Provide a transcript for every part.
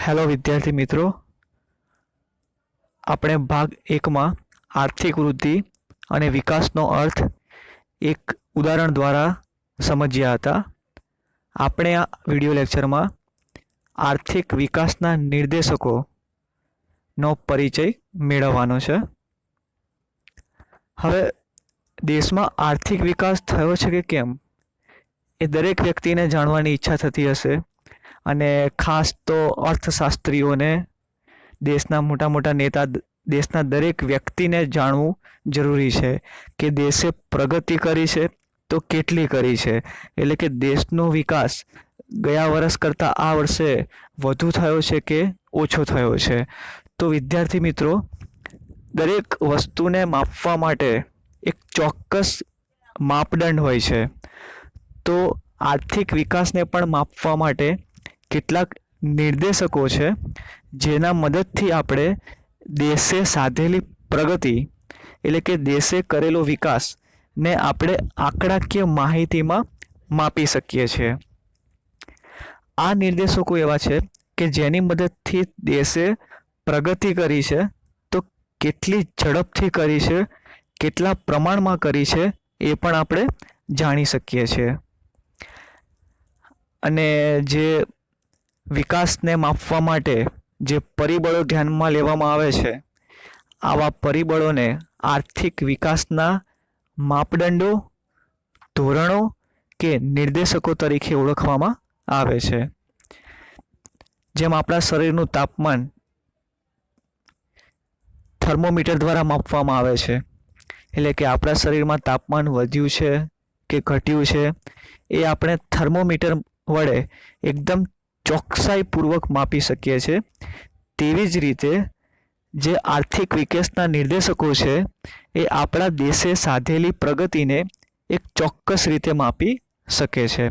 Hello વિદ્યાર્થી મિત્રો, આપણે ભાગ 1માં આર્થિક વૃદ્ધિ અને વિકાસનો અર્થ એક ઉદાહરણ દ્વારા સમજ્યા હતા. આપણે આ વિડિયો લેક્ચરમાં આર્થિક વિકાસના નિર્દેશકોનો પરિચય મેળવવાનો છે. હવે દેશમાં આર્થિક વિકાસ થયો છે કે કેમ એ દરેક વ્યક્તિને જાણવાની ઈચ્છા થતી હશે, અને ખાસ તો અર્થશાસ્ત્રીઓને, દેશના મોટા મોટા નેતા, દેશના દરેક વ્યક્તિને જાણવું જરૂરી છે કે દેશે પ્રગતિ કરી છે તો કેટલી કરી છે, એટલે કે દેશનો વિકાસ ગયા વર્ષ કરતાં આ વર્ષે વધુ થયો છે કે ઓછો થયો છે. તો વિદ્યાર્થી મિત્રો, દરેક વસ્તુને માપવા માટે એક ચોક્કસ માપદંડ હોય છે. તો આર્થિક વિકાસને પણ માપવા માટે કેટલાક નિર્દેશકો છે જેના મદદથી આપણે દેશે સાધેલી પ્રગતિ એટલે કે દેશે કરેલો વિકાસને આપણે આંકડાકીય માહિતીમાં માપી શકીએ છીએ. આ નિર્દેશકો એવા છે કે જેની મદદથી દેશે પ્રગતિ કરી છે તો કેટલી ઝડપથી કરી છે, કેટલા પ્રમાણમાં કરી છે એ પણ આપણે જાણી શકીએ છીએ. અને જે વિકાસને માપવા માટે જે પરિબળો ધ્યાનમાં લેવામાં આવે છે, આવા પરિબળોને આર્થિક વિકાસના માપદંડો, ધોરણો કે નિર્દેશકો તરીકે ઓળખવામાં આવે છે. જેમ આપણા શરીરનું તાપમાન થર્મોમીટર દ્વારા માપવામાં આવે છે, એટલે કે આપણા શરીરમાં તાપમાન વધ્યું છે કે ઘટ્યું છે એ આપણે થર્મોમીટર વડે એકદમ ચોકસાઈપૂર્વક માપી શકીએ છીએ. તેવી જ રીતે જે આર્થિક વિકાસના નિર્દેશકો છે એ આપણા દેશે સાધેલી પ્રગતિને એક ચોક્કસ રીતે માપી શકે છે.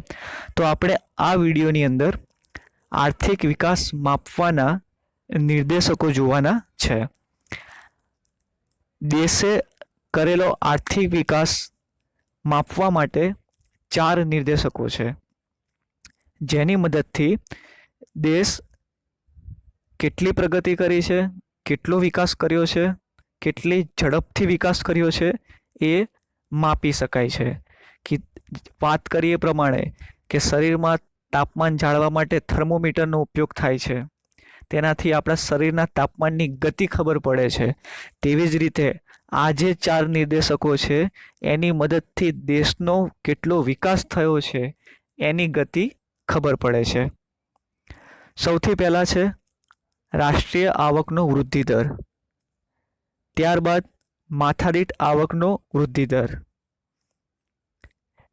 તો આપણે આ વિડીયોની અંદર આર્થિક વિકાસ માપવાના નિર્દેશકો જોવાના છે. દેશે કરેલો આર્થિક વિકાસ માપવા માટે 4 નિર્દેશકો છે, જેની મદદથી દેશ કેટલી પ્રગતિ કરી છે, કેટલો વિકાસ કર્યો છે, કેટલી ઝડપથી વિકાસ કર્યો છે એ માપી શકાય છે. કે વાત કરીએ પ્રમાણે કે શરીરમાં તાપમાન જાળવવા માટે થર્મોમીટરનો ઉપયોગ થાય છે, તેનાથી આપણા શરીરના તાપમાનની ગતિ ખબર પડે છે. તેવી જ રીતે આ જે 4 નિર્દેશકો છે એની મદદથી દેશનો કેટલો વિકાસ થયો છે એની ગતિ ખબર પડે છે. સૌથી પહેલાં છે રાષ્ટ્રીય આવકનો વૃદ્ધિ દર, ત્યારબાદ માથાદીઠ આવકનો વૃદ્ધિ દર,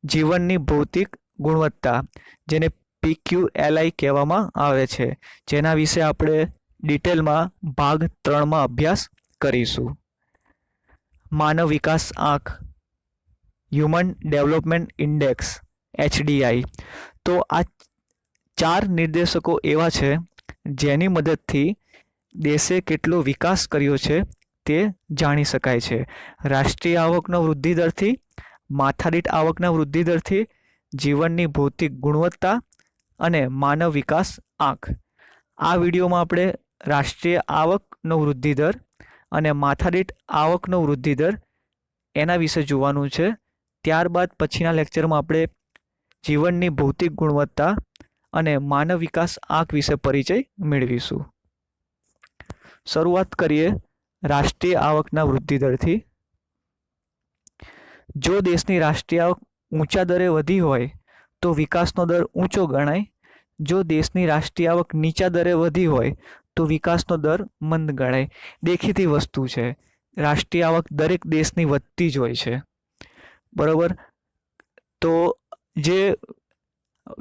જીવનની ભૌતિક ગુણવત્તા જેને PQLI કહેવામાં આવે છે, જેના વિશે આપણે ડિટેલમાં ભાગ 3માં અભ્યાસ કરીશું. માનવ વિકાસ આંક, હ્યુમન ડેવલપમેન્ટ ઇન્ડેક્સ HDI. તો આ 4 નિર્દેશકો એવા છે જેની મદદથી દેશે કેટલો વિકાસ કર્યો છે તે જાણી શકાય છે. રાષ્ટ્રીય આવકનો વૃદ્ધિ દરથી, માથાદીઠ આવકના વૃદ્ધિ દરથી, જીવનની ભૌતિક ગુણવત્તા અને માનવ વિકાસ આંક. આ વિડીયોમાં આપણે રાષ્ટ્રીય આવકનો વૃદ્ધિ દર અને માથાદીઠ આવકનો વૃદ્ધિ દર એના વિશે જોવાનું છે. ત્યારબાદ પછીના લેક્ચરમાં આપણે જીવનની ભૌતિક ગુણવત્તા અને માનવ વિકાસ આંક વિશે પરિચય મેળવીશું. શરૂઆત કરીએ રાષ્ટ્રીય આવકના વૃદ્ધિ દરથી. જો દેશની રાષ્ટ્રીય આવક ઊંચા દરે વધી હોય તો વિકાસનો દર ઊંચો ગણાય. જો દેશની રાષ્ટ્રીય આવક નીચા દરે વધી હોય તો વિકાસનો દર મંદ ગણાય. દેખીતી વસ્તુ છે, રાષ્ટ્રીય આવક દરેક દેશની વધતી જ હોય છે, બરાબર. તો જે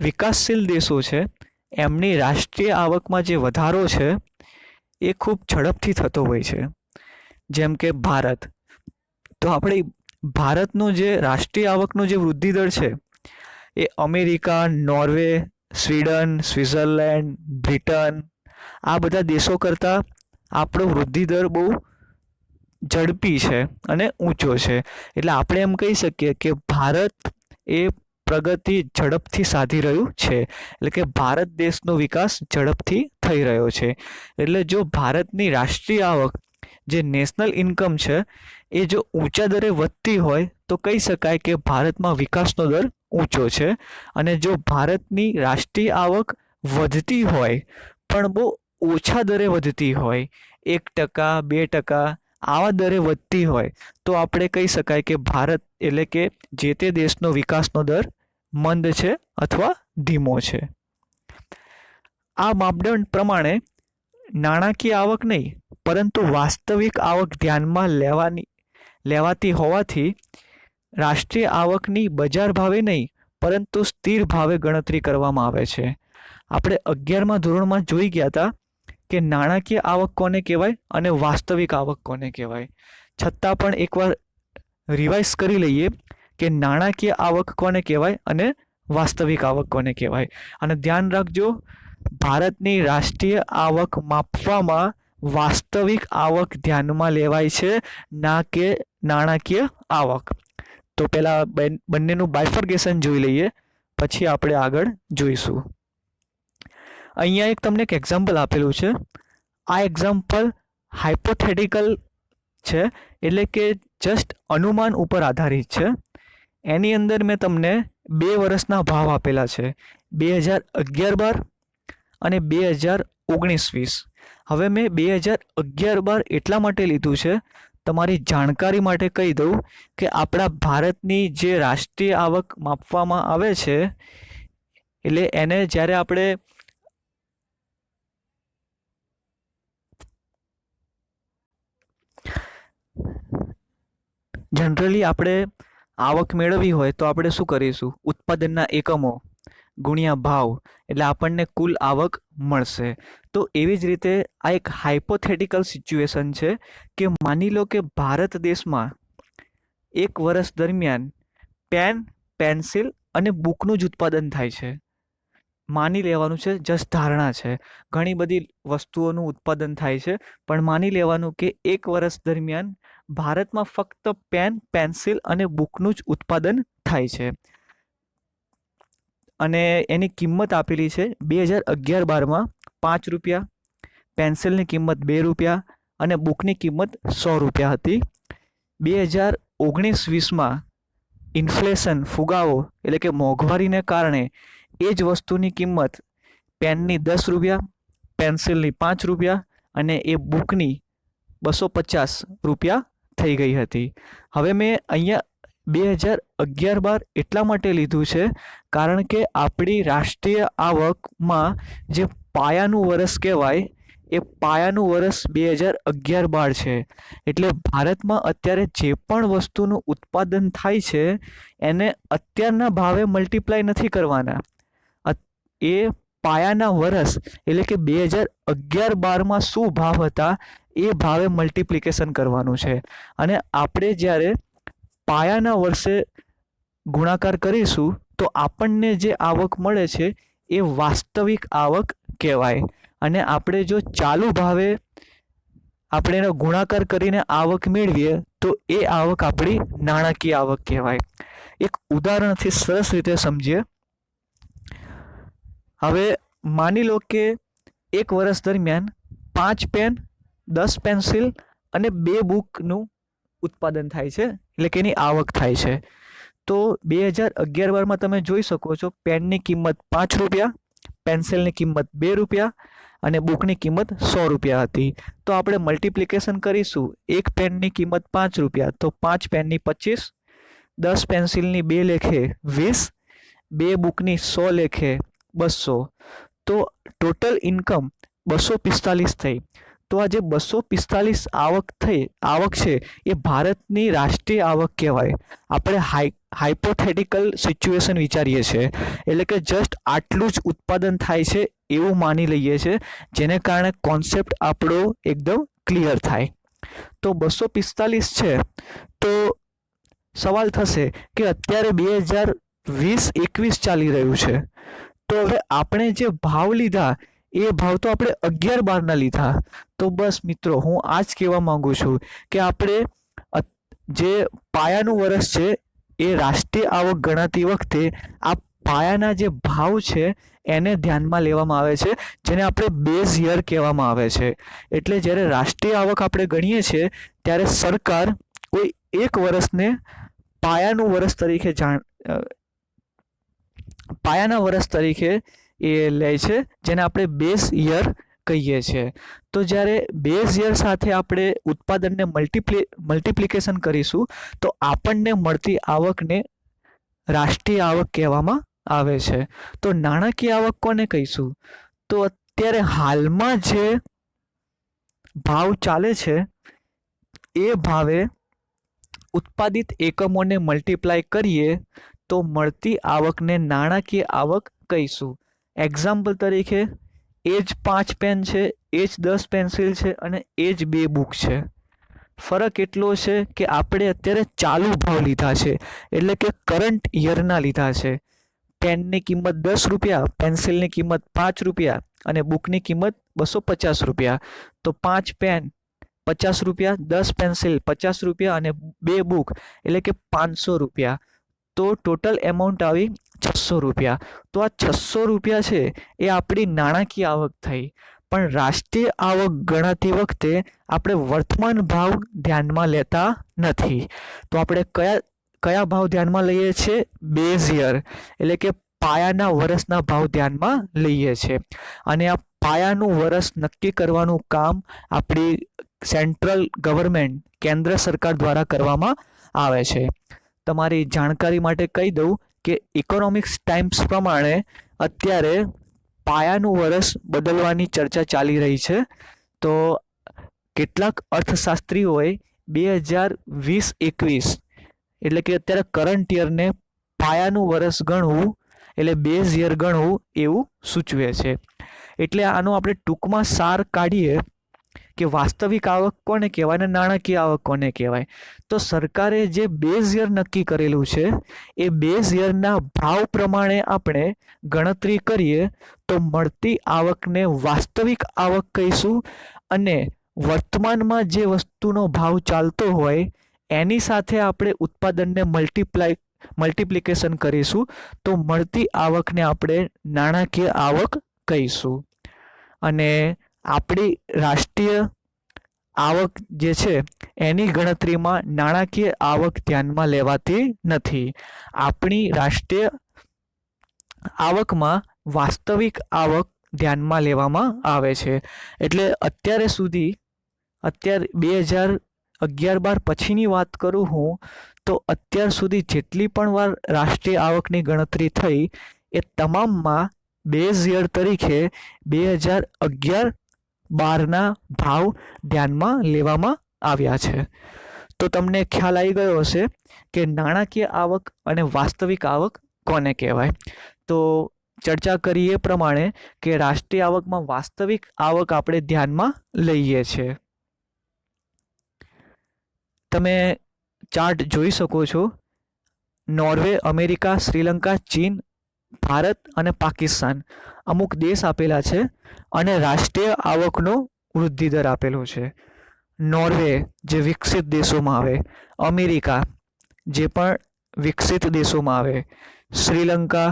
વિકાસશીલ દેશો છે એમની રાષ્ટ્રીય આવકમાં જે વધારો છે એ ખૂબ ઝડપથી થતો હોય છે. જેમ કે ભારત. તો આપણે ભારતનો જે રાષ્ટ્રીય આવકનો જે વૃદ્ધિ દર છે એ America, Norway, Sweden, Switzerland, Britain આ બધા દેશો કરતાં આપણો વૃદ્ધિ દર બહુ ઝડપી છે અને ઊંચો છે. એટલે આપણે એમ કહી શકીએ કે ભારત એ પ્રગતિ ઝડપથી સાધી રહ્યું છે. એટલે કે ભારત દેશનો વિકાસ ઝડપથી થઈ રહ્યો છે. એટલે જો ભારતની રાષ્ટ્રીય આવક, જે નેશનલ ઇન્કમ છે, એ જો ઊંચા દરે વધતી હોય તો કહી શકાય કે ભારતમાં વિકાસનો દર ઊંચો છે. અને જો ભારતની રાષ્ટ્રીય આવક વધતી હોય પણ બહુ ઓછા દરે વધતી હોય, 1%, 2% આવા દરે વધતી હોય, તો આપણે કહી શકાય કે ભારત એટલે કે જે તે દેશનો વિકાસનો દર મંદ છે અથવા ધીમો છે. આ માપદંડ પ્રમાણે નાણાકીય આવક નહીં પરંતુ વાસ્તવિક આવક ધ્યાનમાં લેવાતી હોવાથી રાષ્ટ્રીય આવકની બજાર ભાવે નહીં પરંતુ સ્થિર ભાવે ગણતરી કરવામાં આવે છે. આપણે 11મા ધોરણમાં જોઈ ગયા હતા કે નાણાકીય આવક કોને કહેવાય અને વાસ્તવિક આવક કોને કહેવાય. છતાં પણ એકવાર રિવાઇઝ કરી લઈએ કે નાણાકીય આવક કોને કહેવાય અને વાસ્તવિક આવક કોને કહેવાય. અને ધ્યાન રાખજો, ભારતની રાષ્ટ્રીય આવક માપવામાં વાસ્તવિક આવક ધ્યાનમાં લેવાય છે, ના કે નાણાકીય આવક. તો પહેલાં બંનેનું બાયફર્ગેશન જોઈ લઈએ, પછી આપણે આગળ જોઈશું. અહીંયા એક તમને એક એક્ઝામ્પલ આપેલું છે. આ એક્ઝામ્પલ હાઇપોથેટિકલ છે, એટલે કે જસ્ટ અનુમાન ઉપર આધારિત છે. એની અંદર મેં તમને 2 વર્ષના ભાવ આપેલા છે, 2011-12 અને 2019-20. હવે મેં 2011-12 એટલા માટે લીધું છે, તમારી જાણકારી માટે કહી દઉં કે આપણા ભારતની જે રાષ્ટ્રીય આવક માપવામાં આવે છે, એટલે એને જ્યારે આપણે જનરલી આપણે આવક મેળવવી હોય તો આપણે શું કરીશું? ઉત્પાદનના એકમો ગુણ્યા ભાવ, એટલે આપણને કુલ આવક મળશે. તો એવી જ રીતે આ એક હાઇપોથેટિકલ સિચ્યુએશન છે કે માની લો કે ભારત દેશમાં એક વર્ષ દરમિયાન પેન, પેન્સિલ અને બુકનું જ ઉત્પાદન થાય છે. માની લેવાનું છે, જસ્ટ ધારણા છે. ઘણી બધી વસ્તુઓનું ઉત્પાદન થાય છે, પણ માની લેવાનું કે એક વર્ષ દરમિયાન ભારતમાં ફક્ત પેન, પેન્સિલ અને બુકનું જ ઉત્પાદન થાય છે. અને એની કિંમત આપેલી છે 2011-12માં 5 રૂપિયા, પેન્સિલની કિંમત 2 રૂપિયા અને બુકની કિંમત 100 રૂપિયા હતી. 2019-20માં ઇન્ફ્લેશન, ફુગાવો એટલે કે મોંઘવારીને કારણે એ જ વસ્તુની કિંમત પેનની 10 રૂપિયા, પેન્સિલની 5 રૂપિયા અને એ બુકની 250 રૂપિયા થઈ ગઈ હતી. હવે મેં અહીંયા 2011-12 એટલા માટે લીધું છે કારણ કે આપણી રાષ્ટ્રીય આવકમાં જે પાયાનું વર્ષ કહેવાય, એ પાયાનું વર્ષ 2011-12 છે. એટલે ભારતમાં અત્યારે જે પણ વસ્તુનું ઉત્પાદન થાય છે એને અત્યારના ભાવે મલ્ટીપ્લાય નથી કરવાના, એ પાયાના વર્ષ એટલે કે 2011-12માં શું ભાવ હતા એ ભાવે મલ્ટિપ્લિકેશન કરવાનું છે. અને આપણે જ્યારે પાયાના વર્ષે ગુણાકાર કરીશું તો આપણને જે આવક મળે છે એ વાસ્તવિક આવક કહેવાય. અને આપણે જો ચાલુ ભાવે આપણે એનો ગુણાકાર કરીને આવક મેળવીએ તો એ આવક આપણી નાણાકીય આવક કહેવાય. એક ઉદાહરણથી સરસ રીતે સમજીએ. હવે માની લો કે એક વર્ષ દરમિયાન 5 પેન, 10 પેન્સિલ અને 2 બુકનું ઉત્પાદન થાય છે, એટલે કે એની આવક થાય છે. તો 2011-12માં તમે જોઈ શકો છો પેનની કિંમત 5 રૂપિયા, પેન્સિલની કિંમત 2 રૂપિયા અને બુકની કિંમત 100 રૂપિયા હતી. તો આપણે મલ્ટિપ્લિકેશન કરીશું. એક પેનની કિંમત 5 રૂપિયા તો 5 પેનની 25, 10 પેન્સિલની 2 લેખે 20, 2 બુકની 100 લેખે 200. તો ટોટલ ઇન્કમ 245 થઈ. તો આ જે 245 આવક છે એ ભારતની રાષ્ટ્રીય આવક કહેવાય. આપણે હાઇપોથેટિકલ સિચ્યુએશન વિચારીએ છીએ, એટલે કે જસ્ટ આટલું જ ઉત્પાદન થાય છે એવું માની લઈએ છીએ, જેને કારણે કોન્સેપ્ટ આપણો એકદમ ક્લિયર થાય. તો 245 છે તો સવાલ થશે કે અત્યારે 2020-21 ચાલી રહ્યું છે, તો હવે આપણે જે ભાવ લીધા એ ભાવ તો આપણે 11-12ના લીધા. તો બસ મિત્રો, હું આ જ કહેવા માંગુ છું કે આપણે જે પાયાનું વર્ષ છે એ રાષ્ટ્રીય આવક ગણાતી વખતે આ પાયાના જે ભાવ છે એને ધ્યાનમાં લેવામાં આવે છે, જેને આપણે બેઝ યર કહેવામાં આવે છે. એટલે જ્યારે રાષ્ટ્રીય આવક આપણે ગણીએ છીએ ત્યારે સરકાર કોઈ એક વર્ષને પાયાનું વર્ષ તરીકે પાયાના વર્ષ તરીકે એ લે છે, જેને આપણે બેઝ યર કહીએ છીએ. તો જ્યારે બેઝ યર સાથે આપણે ઉત્પાદનને મલ્ટિપ્લિકેશન કરીશું તો આપણને મળતી આવકને રાષ્ટ્રીય આવક કહેવામાં આવે છે. તો નાણાકીય આવક કોને કહીશું? તો અત્યારે હાલમાં જે ભાવ ચાલે છે એ ભાવે ઉત્પાદિત એકમોને મલ્ટીપ્લાય કરીએ તો મળતી આવકને નાણાકીય આવક કહીશું. એક્ઝામ્પલ તરીકે એ જ 5 પેન છે, એ જ 10 પેન્સિલ છે અને એ જ 2 બુક છે. ફરક એટલો છે કે આપણે અત્યારે ચાલુ ભાવ લીધા છે, એટલે કે કરંટ યરના લીધા છે. પેનની કિંમત 10 રૂપિયા, પેન્સિલની કિંમત 5 રૂપિયા અને બુકની કિંમત 250 રૂપિયા. તો 5 પેન 50 રૂપિયા, 10 પેન્સિલ 50 રૂપિયા અને 2 બુક એટલે કે 500 રૂપિયા. તો ટોટલ એમાઉન્ટ આવી 600 રૂપિયા. તો આ 600 રૂપિયા છે એ આપણી નાણાકીય આવક થઈ. પણ રાષ્ટ્રીય આવક ગણાતી વખતે આપણે વર્તમાન ભાવ ધ્યાનમાં લેતા નથી. તો આપણે કયા ભાવ ધ્યાનમાં લઈએ છીએ? બેઝ યર એટલે કે પાયાના વર્ષના ભાવ ધ્યાનમાં લઈએ છીએ. અને આ પાયાનું વર્ષ નક્કી કરવાનું કામ આપણી સેન્ટ્રલ ગવર્મેન્ટ, કેન્દ્ર સરકાર દ્વારા કરવામાં આવે છે. તમારી જાણકારી માટે કહી દઉં કે ઇકોનોમિક્સ ટાઈમ્સ પ્રમાણે અત્યારે પાયાનું વર્ષ બદલવાની ચર્ચા ચાલી રહી છે. તો કેટલાક અર્થશાસ્ત્રીઓએ 2020-21 એટલે કે અત્યારે કરંટ યરને પાયાનું વર્ષ ગણવું એટલે બેઝ યર ગણવું એવું સૂચવે છે. એટલે આનો આપણે ટૂંકમાં સાર કાઢીએ કે વાસ્તવિક આવક કોને કહેવાય અને નાણાકીય આવક કોને કહેવાય. તો સરકારે જે બેઝ યર નક્કી કરેલું છે એ બેઝ યરના ભાવ પ્રમાણે આપણે ગણતરી કરીએ તો મળતી આવકને વાસ્તવિક આવક કહીશું. અને વર્તમાનમાં જે વસ્તુનો ભાવ ચાલતો હોય એની સાથે આપણે ઉત્પાદનને મલ્ટિપ્લિકેશન કરીશું તો મળતી આવકને આપણે નાણાકીય આવક કહીશું. અને આપણી રાષ્ટ્રીય આવક જે છે એની ગણતરીમાં નાણાકીય આવક ધ્યાનમાં લેવાતી નથી. આપણી રાષ્ટ્રીય આવકમાં વાસ્તવિક આવક ધ્યાનમાં લેવામાં આવે છે. એટલે અત્યારે 2011-12 પછીની વાત કરું હું તો અત્યાર સુધી જેટલી પણ વાર રાષ્ટ્રીય આવકની ગણતરી થઈ એ તમામમાં બેઝ યર તરીકે 2011-12ના ભાવ ધ્યાનમાં લેવામાં આવ્યા છે. તો તમને ખ્યાલ આવી ગયો હશે કે નાણાકીય આવક અને વાસ્તવિક આવક કોને કહેવાય. તો ચર્ચા કરી એ પ્રમાણે કે રાષ્ટ્રીય આવકમાં વાસ્તવિક આવક આપણે ધ્યાનમાં લઈએ છીએ. તમે ચાર્ટ જોઈ શકો છો. નોર્વે, અમેરિકા, શ્રીલંકા, ચીન, ભારત અને પાકિસ્તાન અમુક દેશ આપેલા છે અને રાષ્ટ્રીય આવકનો વૃદ્ધિ દર આપેલો છે. નોર્વે જે વિકસિત દેશોમાં આવે, અમેરિકા જે પણ વિકસિત દેશોમાં આવે, શ્રીલંકા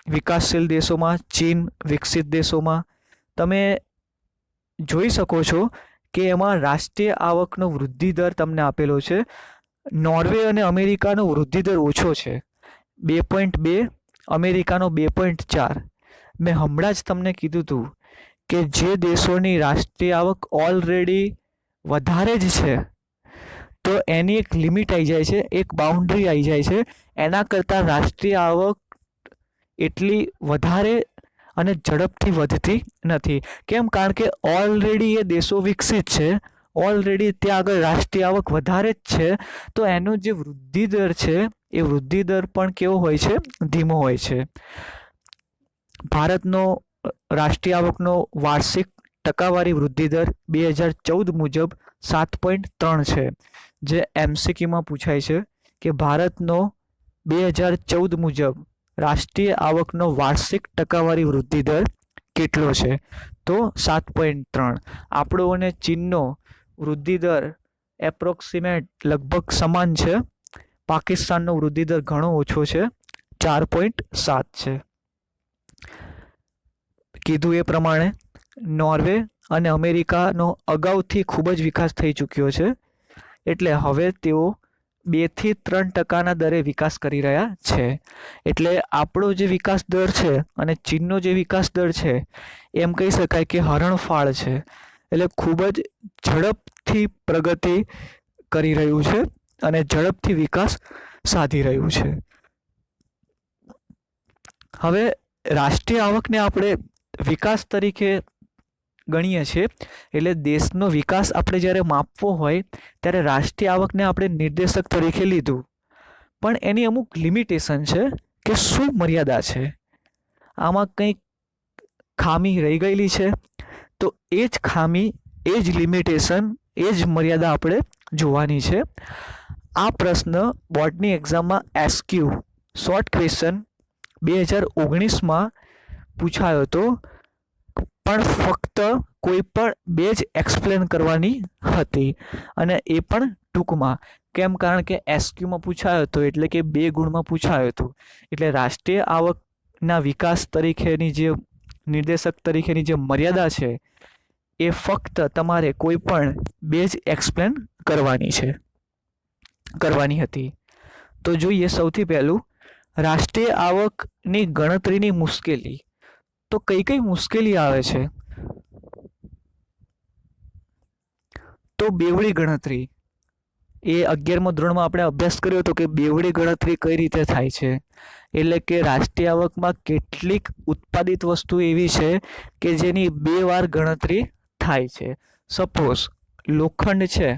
વિકાસશીલ દેશોમાં, ચીન વિકસિત દેશોમાં. તમે જોઈ શકો છો કે એમાં રાષ્ટ્રીય આવકનો વૃદ્ધિ દર તમને આપેલો છે. નોર્વે અને અમેરિકાનો વૃદ્ધિ દર ઓછો છે, 2.2, અમેરિકાનો 2.4. મેં હમણાં જ તમને કીધું હતું કે જે દેશોની રાષ્ટ્રીય આવક ઓલરેડી વધારે જ છે તો એની એક લિમિટ આવી જાય છે, એક બાઉન્ડ્રી આવી જાય છે. એના કરતાં રાષ્ટ્રીય આવક એટલી વધારે અને ઝડપથી વધતી નથી. કેમ? કારણ કે ઓલરેડી એ દેશો વિકસિત છે, ઓલરેડી ત્યાં આગળ રાષ્ટ્રીય આવક વધારે જ છે. તો એનો જે વૃદ્ધિ દર છે એ વૃદ્ધિ દર પણ કેવો હોય છે? ધીમો હોય છે. ભારતનો રાષ્ટ્રીય આવકનો વાર્ષિક ટકાવારી વૃદ્ધિ દર 2014 મુજબ 7.3 છે. જે MCQમાં પૂછાય છે કે ભારતનો 2014 મુજબ રાષ્ટ્રીય આવકનો વાર્ષિક ટકાવારી વૃદ્ધિ દર કેટલો છે? તો 7.3. આપણો અને ચીનનો વૃદ્ધિ દર એપ્રોક્સિમેટ લગભગ સમાન છે, પાકિસ્તાનનો વૃદ્ધિ દર ઘણો ઓછો છે, 4.7 છે. કીધું એ પ્રમાણે નોર્વે અને અમેરિકાનો અગાઉથી ખૂબ જ વિકાસ થઈ ચૂક્યો છે, એટલે હવે તેઓ 2 થી 3% દરે વિકાસ કરી રહ્યા છે. એટલે આપણો જે વિકાસ દર છે અને ચીનનો જે વિકાસ દર છે એમ કહી શકાય કે હરણફાળ છે. એટલે ખૂબ જ ઝડપથી પ્રગતિ કરી રહ્યું છે અને ઝડપથી વિકાસ સાધી રહ્યું છે. હવે રાષ્ટ્રીય આવકને આપણે વિકાસ તરીકે ગણીએ છીએ. એટલે દેશનો વિકાસ આપણે જ્યારે માપવો હોય ત્યારે રાષ્ટ્રીય આવકને આપણે નિર્દેશક તરીકે લીધું, પણ એની અમુક લિમિટેશન છે કે શું મર્યાદા છે, આમાં કંઈક ખામી રહી ગયેલી છે, તો એ જ ખામી, એ જ લિમિટેશન, એ જ મર્યાદા આપણે જોવાની છે. આ પ્રશ્ન બોર્ડની એક્ઝામમાં એસક્યુ શોર્ટ ક્વેશ્ચન 2019માં પૂછાયો હતો, પણ ફક્ત કોઈ પણ 2 જ એક્સપ્લેન કરવાની હતી, અને એ પણ ટૂંકમાં. કેમ? કારણ કે એસક્યુમાં પૂછાયો હતો એટલે કે 2 ગુણમાં પૂછાયો હતું. એટલે રાષ્ટ્રીય આવકના વિકાસ તરીકેની જે નિર્દેશક તરીકેની જે મર્યાદા છે એ ફક્ત તમારે કોઈ પણ 2 જ એક્સપ્લેન કરવાની હતી. તો જોઈએ સૌથી પહેલું રાષ્ટ્રીય આવકની ગણતરીની મુશ્કેલી. તો કઈ કઈ મુશ્કેલી આવે છે? તો બેવડી ગણતરી. એ 11મા ધોરણમાં આપણે અભ્યાસ કર્યો હતો કે બેવડી ગણતરી કઈ રીતે થાય છે. એટલે કે રાષ્ટ્રીય આવકમાં કેટલીક ઉત્પાદિત વસ્તુ એવી છે કે જેની 2 વાર ગણતરી થાય છે. સપોઝ લોખંડ છે,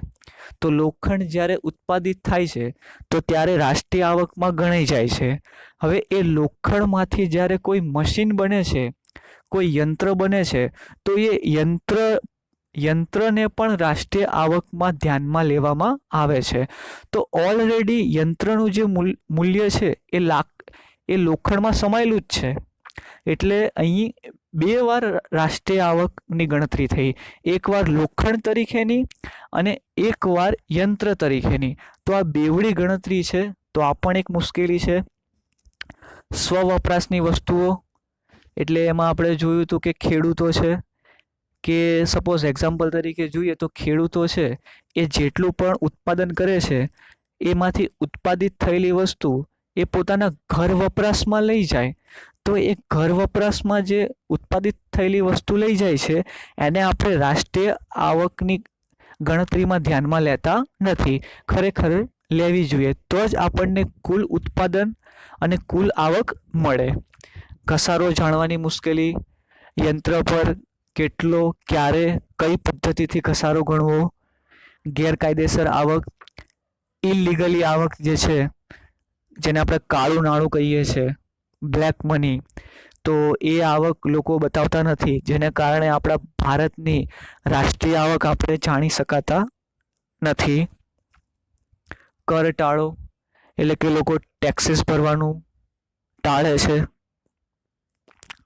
તો લોખંડ જ્યારે ઉત્પાદિત થાય છે તો ત્યારે રાષ્ટ્રીય આવકમાં ગણાઈ જાય છે. હવે એ લોખંડમાંથી જ્યારે કોઈ મશીન બને છે, કોઈ યંત્ર બને છે, તો એ યંત્રને પણ રાષ્ટ્રીય આવકમાં ધ્યાનમાં લેવામાં આવે છે. તો ઓલરેડી યંત્રનું જે મૂલ્ય છે એ લોખંડમાં સમાયેલું જ છે. એટલે અહીં 2 વાર રાષ્ટ્રીય આવકની ગણતરી થઈ, એકવાર લોખંડ તરીકેની અને એકવાર યંત્ર તરીકેની. તો આ બેવડી ગણતરી છે, તો આ પણ એક મુશ્કેલી છે. સ્વવપરાશની વસ્તુઓ, એટલે એમાં આપણે જોયું હતું કે ખેડૂતો છે, કે સપોઝ એક્ઝામ્પલ તરીકે જોઈએ તો ખેડૂતો છે એ જેટલું પણ ઉત્પાદન કરે છે એમાંથી ઉત્પાદિત થયેલી વસ્તુ એ પોતાના ઘર વપરાશમાં લઈ જાય, તો એ ઘર વપરાશમાં જે ઉત્પાદિત થયેલી વસ્તુ લઈ જાય છે એને આપણે રાષ્ટ્રીય આવકની ગણતરીમાં ધ્યાનમાં લેતા નથી. ખરેખર લેવી જોઈએ, તો જ આપણને કુલ ઉત્પાદન અને કુલ આવક મળે. ઘસારો જાણવાની મુશ્કેલી, યંત્ર પર કેટલો, ક્યારે, કઈ પદ્ધતિથી ઘસારો ગણવો, ગેરકાયદેસર આવક, ઇલીગલી આવક જે છે જેને આપણે કાળું નાણું કહીએ છીએ, બ્લેક મની, તો એ આવક લોકો બતાવતા નથી, જેને કારણે આપણા ભારતની રાષ્ટ્રીય આવક આપણે જાણી શકાતા નથી. કર ટાળો, એટલે કે લોકો ટેક્સીસ ભરવાનું ટાળે છે.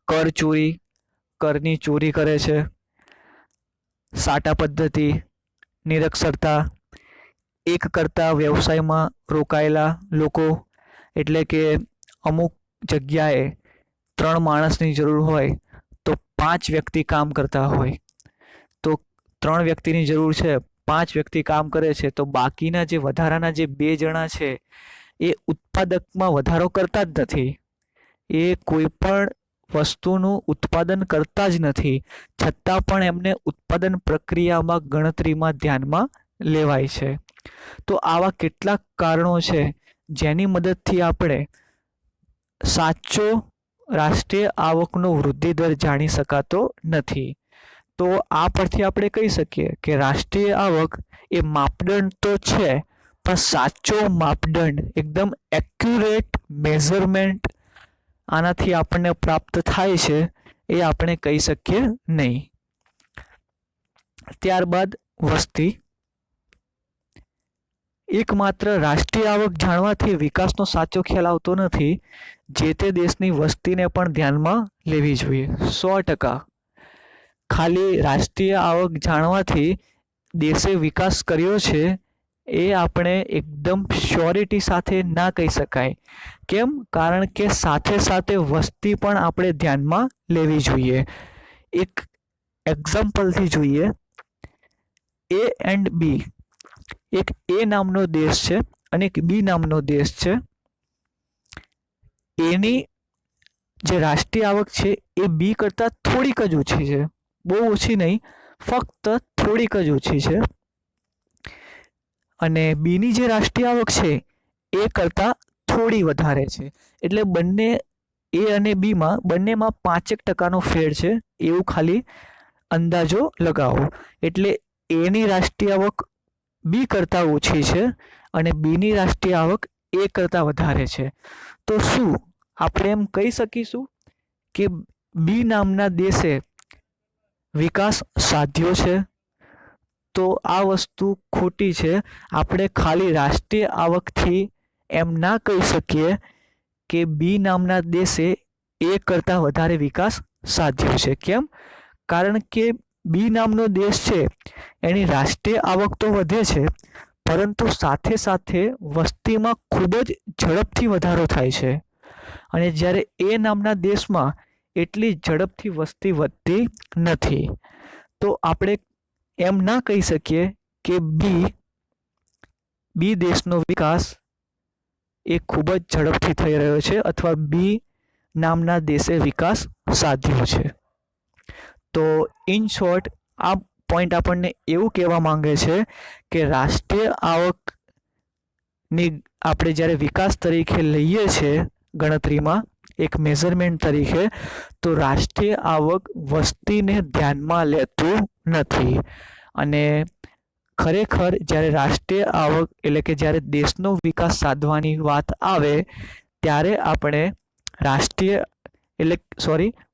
કર ચોરી, કરની ચોરી કરે છે. સાટા પદ્ધતિ, નિરક્ષરતા, એક કરતા વ્યવસાયમાં રોકાયેલા લોકો, એટલે કે અમુક જગ્યાએ 3 માણસની જરૂર હોય તો 5 વ્યક્તિ કામ કરતા હોય, તો 3 વ્યક્તિની જરૂર છે, 5 વ્યક્તિ કામ કરે છે, તો બાકીના જે વધારાના જે 2 જણા છે એ ઉત્પાદકમાં વધારો કરતા જ નથી, એ કોઈ પણ વસ્તુનું ઉત્પાદન કરતા જ નથી, છતાં પણ એમને ઉત્પાદન પ્રક્રિયામાં ગણતરીમાં ધ્યાનમાં લેવાય છે. તો આવા કેટલાક કારણો છે જેની મદદથી આપણે સાચો રાષ્ટ્રીય આવકનો વૃદ્ધિ દર જાણી શકાતો નથી. તો આ પરથી આપણે કહી શકીએ કે રાષ્ટ્રીય આવક એ માપદંડ તો છે, પણ સાચો માપદંડ, એકદમ એક્યુરેટ મેઝરમેન્ટ આનાથી આપણને પ્રાપ્ત થાય છે એ આપણે કહી શકીએ નહીં. ત્યારબાદ વસ્તી. એકમાત્ર રાષ્ટ્રીય આવક જાણવાથી વિકાસનો સાચો ખ્યાલ આવતો નથી, જે તે દેશની વસ્તીને પણ ધ્યાનમાં લેવી જોઈએ. 100%. ખાલી રાષ્ટ્રીય આવક જાણવાથી દેશે વિકાસ કર્યો છે એ આપણે એકદમ શ્યોરિટી સાથે ના કહી શકાય. કેમ? કારણ કે સાથે સાથે વસ્તી પણ આપણે ધ્યાનમાં લેવી જોઈએ. એક એક્ઝામ્પલથી જોઈએ. એ એન્ડ બી, એક એ નામનો દેશ છે અને એક બી નામનો દેશ છે. એની જે રાષ્ટ્રીય આવક છે એ બી કરતાં થોડીક જ ઓછી છે, બહુ ઓછી નહીં, ફક્ત થોડીક જ ઓછી છે. અને બીની જે રાષ્ટ્રીય આવક છે એ કરતાં થોડી વધારે છે. એટલે બંને એ અને બીમાં બંનેમાં 5% ફેર છે, એવું ખાલી અંદાજો લગાવો. એટલે એની રાષ્ટ્રીય આવક બી કરતાં ઓછી છે અને બીની રાષ્ટ્રીય આવક એ કરતાં વધારે છે. તો શું આપણે એમ કહી શકીશું કે બી નામના દેશે વિકાસ સાધ્યો છે? તો આ વસ્તુ ખોટી છે. આપણે ખાલી રાષ્ટ્રીય આવકથી એમ ના કહી શકીએ કે બી નામના દેશે એ કરતાં વધારે વિકાસ સાધ્યો છે. કેમ? કારણ કે બી નામનો દેશ છે એની રાષ્ટ્રીય આવક તો વધે છે, પરંતુ સાથે સાથે વસ્તીમાં ખૂબ જ ઝડપથી વધારો થાય છે. અને જ્યારે એ નામના દેશમાં એટલી ઝડપથી વસ્તી વધતી નથી. તો આપણે એમ ના કહી શકીએ કે બી દેશનો વિકાસ એ ખૂબ જ ઝડપથી થઈ રહ્યો છે અથવા બી નામના દેશે વિકાસ સાધ્યો છે. તો ઇન શોર્ટ આ પોઈન્ટ આપણને એવું કહેવા માંગે છે કે રાષ્ટ્રીય આવકની આપણે જ્યારે વિકાસ તરીકે લઈએ છીએ ગણતરીમાં એક મેઝરમેન્ટ તરીકે, તો રાષ્ટ્રીય આવક વસ્તીને ધ્યાનમાં લેતું નથી. અને ખરેખર જ્યારે રાષ્ટ્રીય આવક એટલે કે જ્યારે દેશનો વિકાસ સાધવાની વાત આવે ત્યારે આપણે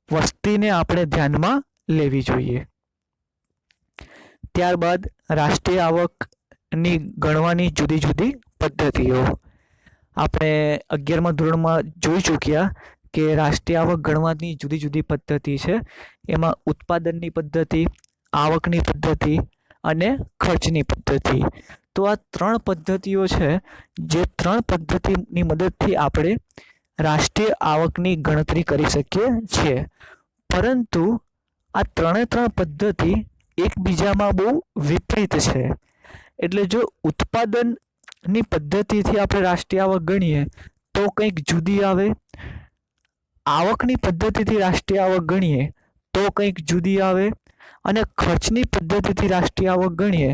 વસ્તીને આપણે ધ્યાનમાં લેવી જોઈએ. ત્યારબાદ રાષ્ટ્રીય આવકની ગણવાની જુદી જુદી પદ્ધતિઓ. આપણે 11મા ધોરણમાં જોઈ ચૂક્યા કે રાષ્ટ્રીય આવક ગણવાની જુદી જુદી પદ્ધતિ છે. એમાં ઉત્પાદનની પદ્ધતિ, આવકની પદ્ધતિ અને ખર્ચની પદ્ધતિ. તો આ 3 પદ્ધતિઓ છે, જે 3 પદ્ધતિની મદદથી આપણે રાષ્ટ્રીય આવકની ગણતરી કરી શકીએ છીએ. પરંતુ આ 3 પદ્ધતિ એકબીજામાં બહુ વિપરીત છે. એટલે જો ઉત્પાદનની પદ્ધતિથી આપણે રાષ્ટ્રીય આવક ગણીએ તો કંઈક જુદી આવે, આવકની પદ્ધતિથી રાષ્ટ્રીય આવક ગણીએ તો કંઈક જુદી આવે, અને ખર્ચની પદ્ધતિથી રાષ્ટ્રીય આવક ગણીએ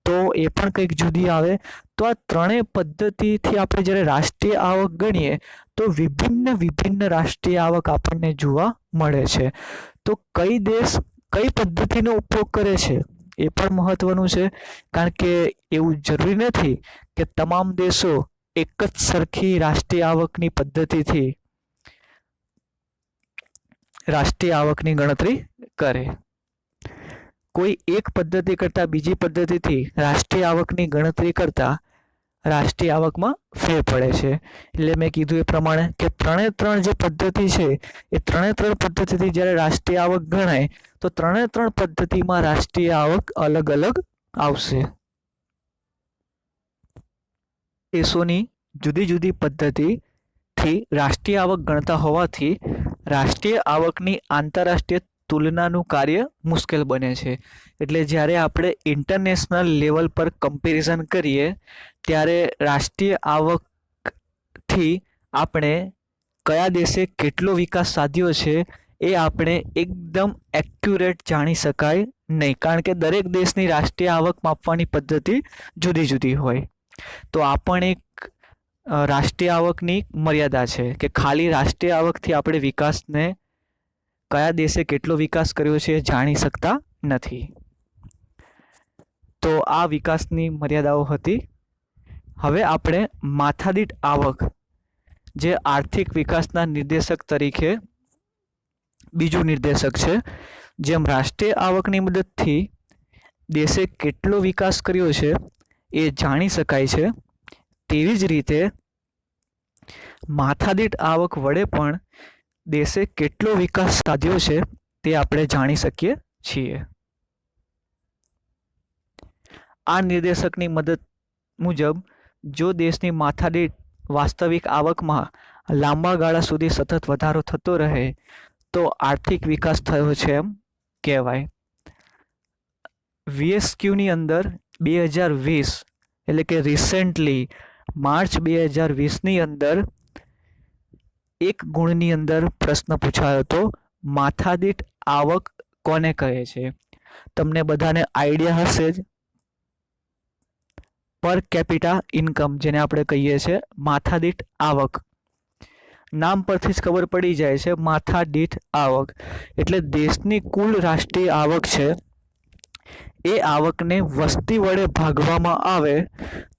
તો એ પણ કંઈક જુદી આવે. તો આ 3 પદ્ધતિથી આપણે જ્યારે રાષ્ટ્રીય આવક ગણીએ તો વિભિન્ન રાષ્ટ્રીય આવક આપણને જોવા મળે છે. તો કઈ દેશ કઈ પદ્ધતિનો ઉપયોગ કરે છે એ પણ મહત્વનું છે. કારણ કે એવું જરૂરી નથી કે તમામ દેશો એક જ સરખી રાષ્ટ્રીય આવકની પદ્ધતિથી રાષ્ટ્રીય આવકની ગણતરી કરે. કોઈ એક પદ્ધતિ કરતાં બીજી પદ્ધતિથી રાષ્ટ્રીય આવકની ગણતરી કરતાં રાષ્ટ્રીય આવકમાં ફેર પડે છે. એટલે મેં કીધું એ પ્રમાણે કે 3 જે પદ્ધતિ છે એ 3 પદ્ધતિથી જ્યારે રાષ્ટ્રીય આવક ગણાય તો 3 પદ્ધતિમાં રાષ્ટ્રીય આવક અલગ અલગ આવશે. દેશોની જુદી જુદી પદ્ધતિથી રાષ્ટ્રીય આવક ગણતા હોવાથી રાષ્ટ્રીય આવકની આંતરરાષ્ટ્રીય તુલનાનું કાર્ય મુશ્કેલ બને છે. એટલે જ્યારે આપણે ઇન્ટરનેશનલ લેવલ પર કમ્પેરિઝન કરીએ ત્યારે રાષ્ટ્રીય આવકથી આપણે કયા દેશે કેટલો વિકાસ સાધ્યો છે એ આપણે એકદમ એક્યુરેટ જાણી શકાય નહીં. કારણ કે દરેક દેશની રાષ્ટ્રીય આવક માપવાની પદ્ધતિ જુદી જુદી હોય. તો આ પણ એક રાષ્ટ્રીય આવકની મર્યાદા છે કે ખાલી રાષ્ટ્રીય આવકથી આપણે વિકાસને કયા દેશે કેટલો વિકાસ કર્યો છે એ જાણી શકતા નથી. તો આ વિકાસની મર્યાદાઓ હતી. હવે આપણે માથાદીઠ આવક, જે આર્થિક વિકાસના નિર્દેશક તરીકે બીજું નિર્દેશક છે. જેમ રાષ્ટ્રીય આવકની મદદથી દેશે કેટલો વિકાસ કર્યો છે એ જાણી શકાય છે, તેવી જ રીતે માથાદીઠ આવક વડે પણ દેશે કેટલો વિકાસ સાધ્યો છે તે આપણે જાણી શકીએ છીએ. આ નિર્દેશકની મદદ મુજબ જો દેશની માથાદીઠ વાસ્તવિક આવકમાં લાંબા ગાળા સુધી સતત વધારો થતો રહે તો આર્થિક વિકાસ થયો છે એમ કહેવાય. VSQની અંદર 2020 એટલે કે રિસેન્ટલી માર્ચ 2020ની અંદર એક ગુણની અંદર પ્રશ્ન પૂછાયો હતો, માથાદીઠ આવક કોને કહે છે? તમને બધાને આઈડિયા હશે જ, પર કેપિટા ઇન્કમ જેને આપણે કહીએ છીએ માથાદીઠ આવક. નામ પરથી જ ખબર પડી જાય છે માથાદીઠ આવક એટલે દેશની કુલ રાષ્ટ્રીય આવક છે એ આવકને વસ્તી વડે ભાગવામાં આવે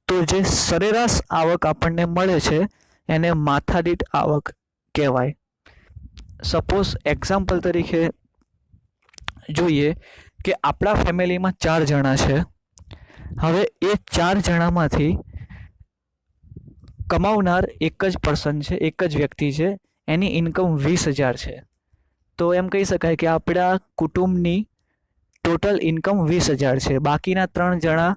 તો જે સરેરાશ આવક આપણને મળે છે એને માથાદીઠ આવક કહેવાય. સપોઝ એક્ઝામ્પલ તરીકે જોઈએ કે આપણા ફેમિલીમાં 4 જણા છે. હવે એ 4 જણામાંથી કમાવનાર એક જ પર્સન છે, એક જ વ્યક્તિ છે, એની ઇન્કમ 20,000 છે. તો એમ કહી શકાય કે આપણા કુટુંબની ટોટલ ઇન્કમ 20,000 છે. બાકીના 3 જણા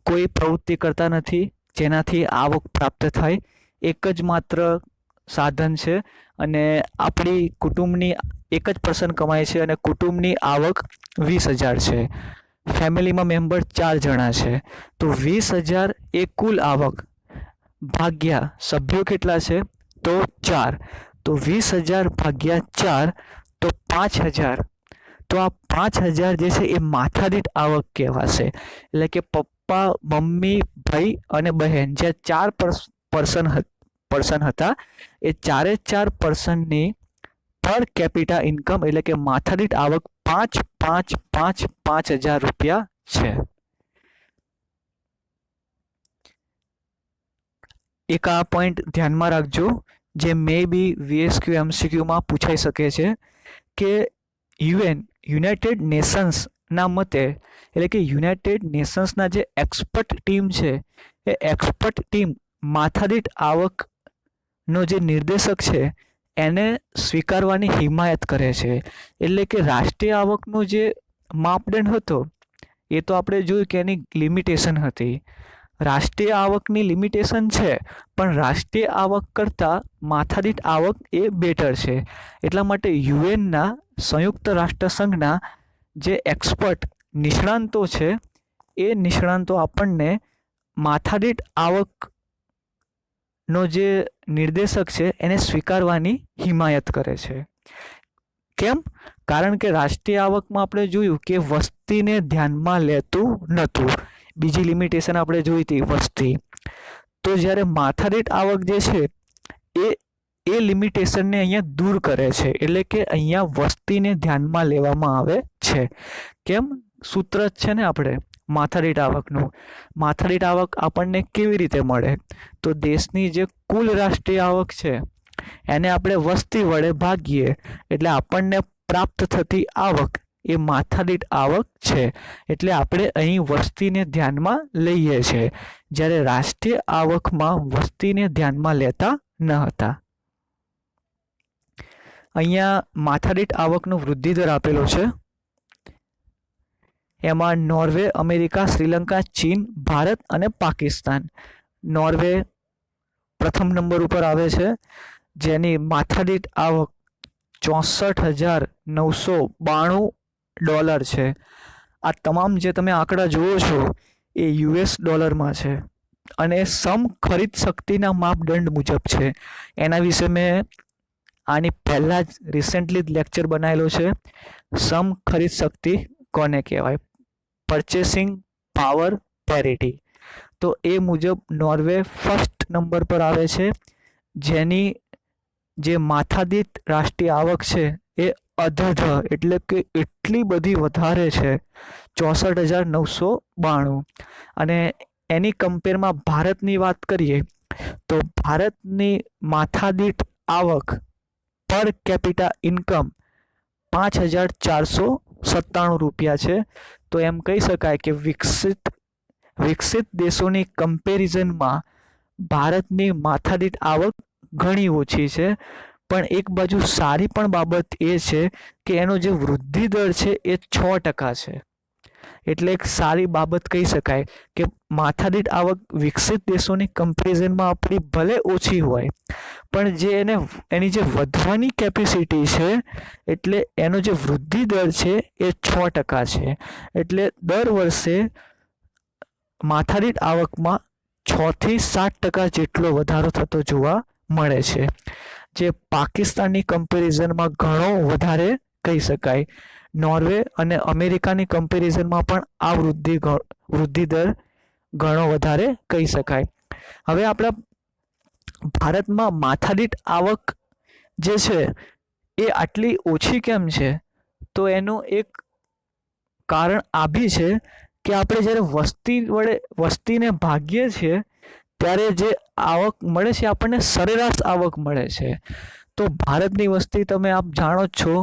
કોઈ પ્રવૃત્તિ કરતા નથી જેનાથી આવક પ્રાપ્ત થાય. એક જ માત્ર સાધન છે અને આપણી કુટુંબની એક જ પર્સન કમાય છે અને કુટુંબની આવક 20,000 છે. ફેમિલીમાં મેમ્બર 4 જણા છે તો 20,000 એ કુલ આવક ભાગ્યા સભ્યો કેટલા છે તો 4. તો 20,000 ભાગ્યા 4 તો 5,000. તો આ 5,000 જે છે એ માથાદીઠ આવક કહેવાશે. એટલે કે પપ્પા, મમ્મી, ભાઈ અને બહેન જે 4 પર્સન હતા એ 4 પર્સનની પર કેપિટા ઇન્કમ એટલે કે માથાદીઠ આવક 5,000 રૂપિયા છે. એક આ પોઈન્ટ ધ્યાનમાં રાખજો જે મે બી VSQ MCQમાં પૂછાઈ શકે છે કે યુનાઇટેડ નેશન્સના મતે એટલે કે યુનાઇટેડ નેશન્સના જે એક્સપર્ટ ટીમ છે એ એક્સપર્ટ ટીમ માથાદીઠ આવકનો જે નિર્દેશક છે એને સ્વીકારવાની હિમાયત કરે છે. એટલે કે રાષ્ટ્રીય આવકનો જે માપદંડ હતો એ તો આપણે જોયું કે એની લિમિટેશન હતી. રાષ્ટ્રીય આવકની લિમિટેશન છે પણ રાષ્ટ્રીય આવક કરતાં માથાદીઠ આવક એ બેટર છે. એટલા માટે યુએનના સંયુક્ત રાષ્ટ્રસંઘના જે એક્સપર્ટ નિષ્ણાંતો છે એ નિષ્ણાંતો આપણને માથાદીઠ આવકનો જે નિર્દેશક છે એને સ્વીકારવાની હિમાયત કરે છે. કેમ? કારણ કે રાષ્ટ્રીય આવકમાં આપણે જોયું કે વસ્તીને ધ્યાનમાં લેતું નહોતું. બીજી લિમિટેશન આપણે જોઈ હતી વસ્તી. તો જ્યારે માથાદીઠ આવક જે છે એ લિમિટેશનને અહીંયા દૂર કરે છે. એટલે કે અહીંયા વસ્તીને ધ્યાનમાં લેવામાં આવે છે. કેમ? સૂત્ર જ છે ને આપણે માથાદીઠ આવકનું. માથાદીઠ આવક આપણને કેવી રીતે મળે? તો દેશની જે કુલ રાષ્ટ્રીય આવક છે એને આપણે વસ્તી વડે ભાગીએ એટલે આપણને પ્રાપ્ત થતી આવક એ માથાદીઠ આવક છે. એટલે આપણે અહીં વસ્તીને ધ્યાનમાં લઈએ છીએ જ્યારે રાષ્ટ્રીય આવકમાં વસ્તીને ધ્યાનમાં લેતા ન હતા. અહીંયા માથાદીઠ આવકનો વૃદ્ધિ દર આપેલો છે. એમાં નોર્વે, અમેરિકા, શ્રીલંકા, ચીન, ભારત અને પાકિસ્તાન. નોર્વે પ્રથમ નંબર ઉપર આવે છે જેની માથાદીઠ આવક $64,992 છે. આ તમામ જે તમે આંકડા જુઓ છો એ US ડોલરમાં છે અને સમ ખરીદ શક્તિના માપદંડ મુજબ છે. એના વિશે મેં આની પહેલાં જ રિસેન્ટલી જ લેક્ચર બનાવેલો છે. સમ ખરીદ શક્તિ કોને કહેવાય? Purchasing power parity. તો એ મુજબ નોર્વે ફર્સ્ટ નંબર પર આવે છે જેની જે માથાદીઠ રાષ્ટ્રીય આવક છે એ અધધ એટલે કે એટલી બધી વધારે છે 64,992. અને એની કમ્પેરમાં ભારતની વાત કરીએ તો ભારતની માથાદીઠ આવક પર કેપિટા ઇન્કમ 5,497 રૂપિયા છે. તો એમ કહી શકાય કે વિકસિત દેશોની કમ્પેરિઝનમાં ભારતની માથાદીઠ આવક ઘણી ઓછી છે. પણ એક બાજુ સારી પણ બાબત એ છે કે એનો જે વૃદ્ધિ દર છે એ 6% છે. એટલે એક સારી બાબત કહી શકાય કે માથાદીઠ આવક વિકસિત દેશોની કમ્પેરિઝનમાં આપણી ભલે ઓછી હોય, પણ જે એની જે વધવાની કેપેસિટી છે, એટલે એનો જે વૃદ્ધિ દર છે એ 6% છે. એટલે દર વર્ષે માથાદીઠ આવકમાં 6 થી 7% જેટલો વધારો થતો જોવા મળે છે, જે પાકિસ્તાનની કમ્પેરિઝનમાં ઘણો વધારે કહી શકાય. નોર્વે અને અમેરિકાની કમ્પેરિઝનમાં પણ આ વૃદ્ધિ દર ઘણો વધારે કહી શકાય. હવે આપણા ભારતમાં માથાદીઠ આવક જે છે એ આટલી ઓછી કેમ છે? તો એનું એક કારણ આ બી છે કે આપણે જ્યારે વસ્તીને ભાગીએ છીએ ત્યારે જે આવક મળે છે આપણને સરેરાશ આવક મળે છે. તો ભારતની વસ્તી તમે આપ જાણો જ છો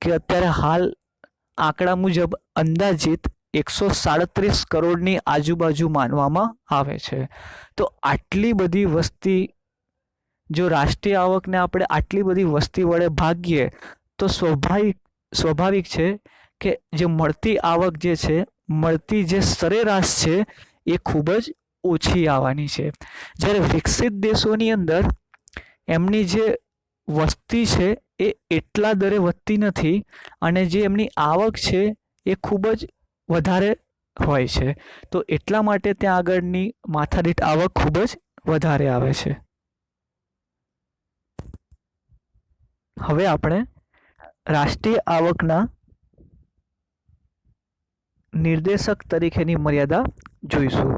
કે અત્યારે હાલ આંકડા મુજબ અંદાજિત 137 કરોડની આજુબાજુ માનવામાં આવે છે. તો આટલી બધી વસ્તી, જો રાષ્ટ્રીય આવકને આપણે આટલી બધી વસ્તી વડે ભાગીએ તો સ્વાભાવિક છે કે જે મળતી આવક જે છે, મળતી જે સરેરાશ છે એ ખૂબ જ ઓછી આવવાની છે. જ્યારે વિકસિત દેશોની અંદર એમની જે વસ્તી છે એ એટલા દરે વધતી નથી અને જે એમની આવક છે એ ખૂબ જ વધારે હોય છે. તો એટલા માટે ત્યાં આગળની માથાદીઠ આવક ખૂબ જ વધારે આવે છે. હવે આપણે રાષ્ટ્રીય આવકના નિર્દેશક તરીકેની મર્યાદા જોઈશું.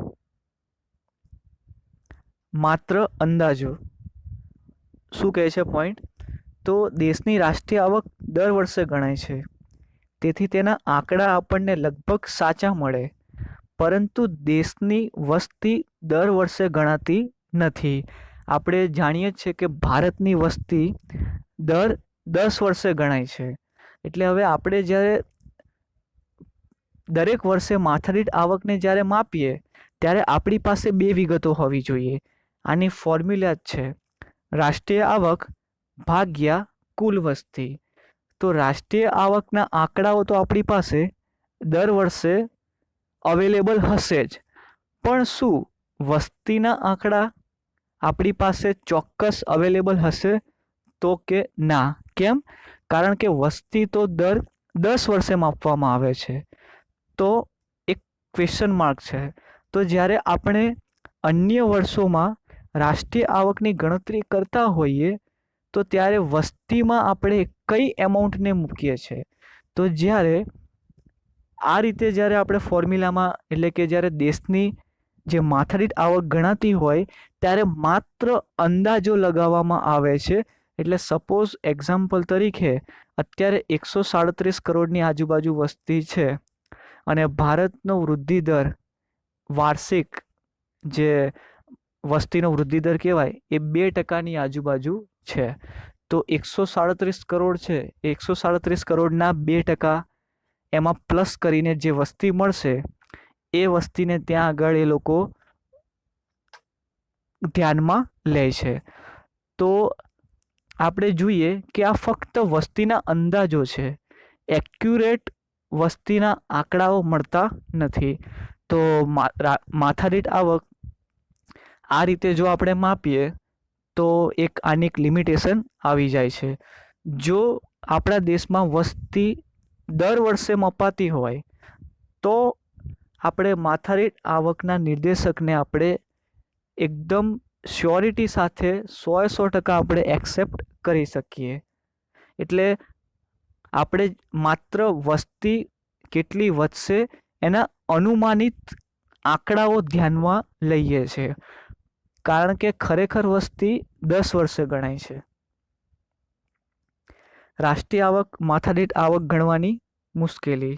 માત્ર અંદાજો. શું કહે છે પોઈન્ટ? તો દેશની રાષ્ટ્રીય આવક દર વર્ષે ગણાય છે, તેથી તેના આંકડા આપણને લગભગ સાચા મળે, પરંતુ દેશની વસ્તી દર વર્ષે ગણાતી નથી. આપણે જાણીએ છીએ કે ભારતની વસ્તી દર 10 વર્ષે ગણાય છે. એટલે હવે આપણે જ્યારે દરેક વર્ષે માથાદીઠ આવકને જ્યારે માપીએ ત્યારે આપણી પાસે 2 વિગતો હોવી જોઈએ. આની ફોર્મ્યુલા જ છે રાષ્ટ્રીય આવક ભાગ્યા કુલ વસ્તી. તો રાષ્ટ્રીય આવકના આંકડાઓ તો આપણી પાસે દર વર્ષે અવેલેબલ હશે જ, પણ શું વસ્તીના આંકડા આપણી પાસે ચોક્કસ અવેલેબલ હશે? તો કે ના. કેમ? કારણ કે વસ્તી તો દર 10 વર્ષે માપવામાં આવે છે. તો એક ક્વેશ્ચન માર્ક છે. તો જ્યારે આપણે અન્ય વર્ષોમાં રાષ્ટ્રીય આવકની ગણતરી કરતા હોઈએ તો ત્યારે વસ્તીમાં આપણે કઈ એમાઉન્ટને મૂકીએ છીએ? તો જ્યારે આ રીતે જ્યારે આપણે ફોર્મ્યુલામાં, એટલે કે જ્યારે દેશની જે માથાદીઠ આવક ગણાતી હોય ત્યારે માત્ર અંદાજો લગાવવામાં આવે છે. એટલે સપોઝ એક્ઝામ્પલ તરીકે અત્યારે 137 કરોડની આજુબાજુ વસ્તી છે અને ભારતનો વૃદ્ધિ દર વાર્ષિક જે વસ્તીનો વૃદ્ધિ દર કહેવાય એ 2%ની આજુબાજુ છે. તો 137 કરોડ છે, 137 કરોડના 2%, એમાં પ્લસ કરીને જે વસ્તી મળશે એ વસ્તીને ત્યાં આગળ એ લોકો ધ્યાનમાં લે છે. તો આપણે જોઈએ કે આ ફક્ત વસ્તીના અંદાજો છે, એક્યુરેટ વસ્તીના આંકડાઓ મળતા નથી. તો માથાદીઠ આવક આ રીતે જો આપણે માપીએ તો આની એક લિમિટેશન આવી જાય છે. જો આપણા દેશમાં વસ્તી દર વર્ષે મપાતી હોય તો આપણે માથાદીઠ આવકના નિર્દેશકને આપણે એકદમ શ્યોરિટી સાથે 100% આપણે એક્સેપ્ટ કરી શકીએ. એટલે આપણે માત્ર વસ્તી કેટલી વધશે એના અનુમાનિત આંકડાઓ ધ્યાનમાં લઈએ છીએ, કારણ કે ખરેખર વસ્તી 10 વર્ષે ગણાય છે. રાષ્ટ્રીય આવક માથાદીઠ આવક ગણવાની મુશ્કેલી.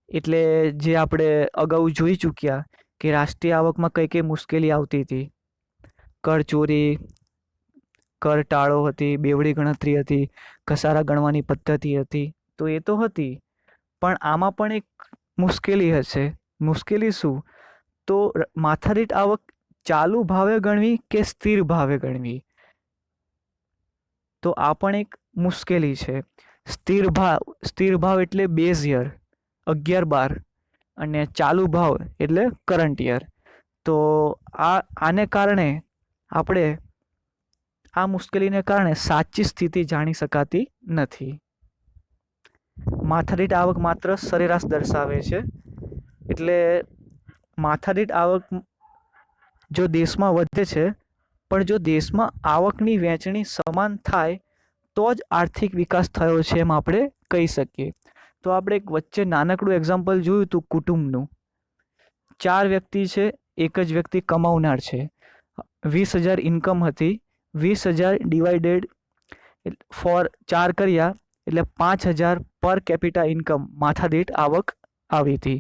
એટલે જે આપણે અગાઉ જોઈ ચૂક્યા કે રાષ્ટ્રીય આવકમાં કઈ કઈ મુશ્કેલી આવતી હતી. કરચોરી, કરટાળો હતી, બેવડી ગણતરી હતી, ઘસારા ગણવાની પદ્ધતિ હતી. તો એ તો હતી, પણ આમાં પણ એક મુશ્કેલી હશે. મુશ્કેલી શું? તો માથાદીઠ આવક ચાલુ ભાવે ગણવી કે સ્થિર ભાવે ગણવી? તો આ પણ એક મુશ્કેલી છે. સ્થિર ભાવ એટલે બેઝ યર 11-12, અને ચાલુ ભાવ એટલે કરંટ યર. તો આને કારણે આપણે આ મુશ્કેલીને કારણે સાચી સ્થિતિ જાણી શકાતી નથી. માથાદીઠ આવક માત્ર સરેરાશ દર્શાવે છે. એટલે માથાદીઠ આવક જો દેશમાં વધે છે, પણ જો દેશમાં આવકની વહેંચણી સમાન થાય તો જ આર્થિક વિકાસ થયો છે એમ આપણે કહી શકીએ. તો આપણે એક વચ્ચે નાનકડું એક્ઝામ્પલ જોયું હતું કુટુંબનું. 4 વ્યક્તિ છે, એક જ વ્યક્તિ કમાવનાર છે. 20,000 ઇન્કમ હતી. 20,000 ડિવાઇડેડ ફોર 4 કર્યા એટલે 5,000 પર કેપિટા ઇન્કમ માથાદીઠ આવક આવી હતી.